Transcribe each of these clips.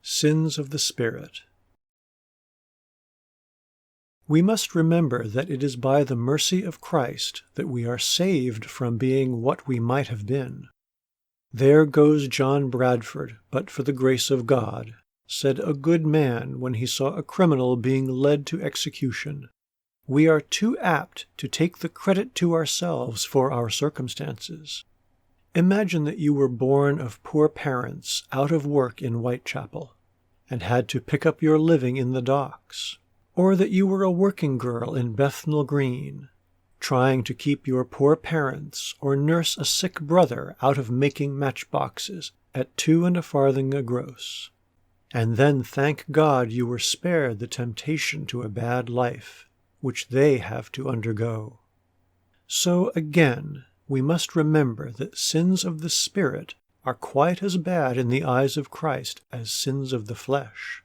Sins of the Spirit. We must remember that it is by the mercy of Christ that we are saved from being what we might have been. "There goes John Bradford, but for the grace of God," said a good man when he saw a criminal being led to execution. We are too apt to take the credit to ourselves for our circumstances. Imagine that you were born of poor parents out of work in Whitechapel, and had to pick up your living in the docks. Or that you were a working girl in Bethnal Green, trying to keep your poor parents or nurse a sick brother out of making matchboxes at 2 and a farthing a gross. And then thank God you were spared the temptation to a bad life, which they have to undergo. So again, we must remember that sins of the Spirit are quite as bad in the eyes of Christ as sins of the flesh.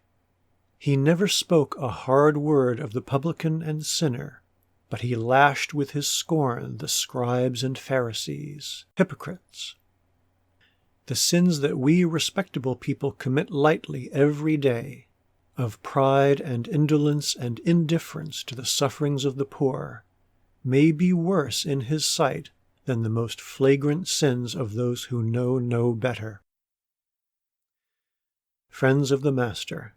He never spoke a hard word of the publican and sinner, but he lashed with his scorn the scribes and Pharisees, hypocrites. The sins that we respectable people commit lightly every day, of pride and indolence and indifference to the sufferings of the poor, may be worse in his sight than the most flagrant sins of those who know no better. Friends of the Master,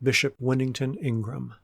Bishop Winnington Ingram.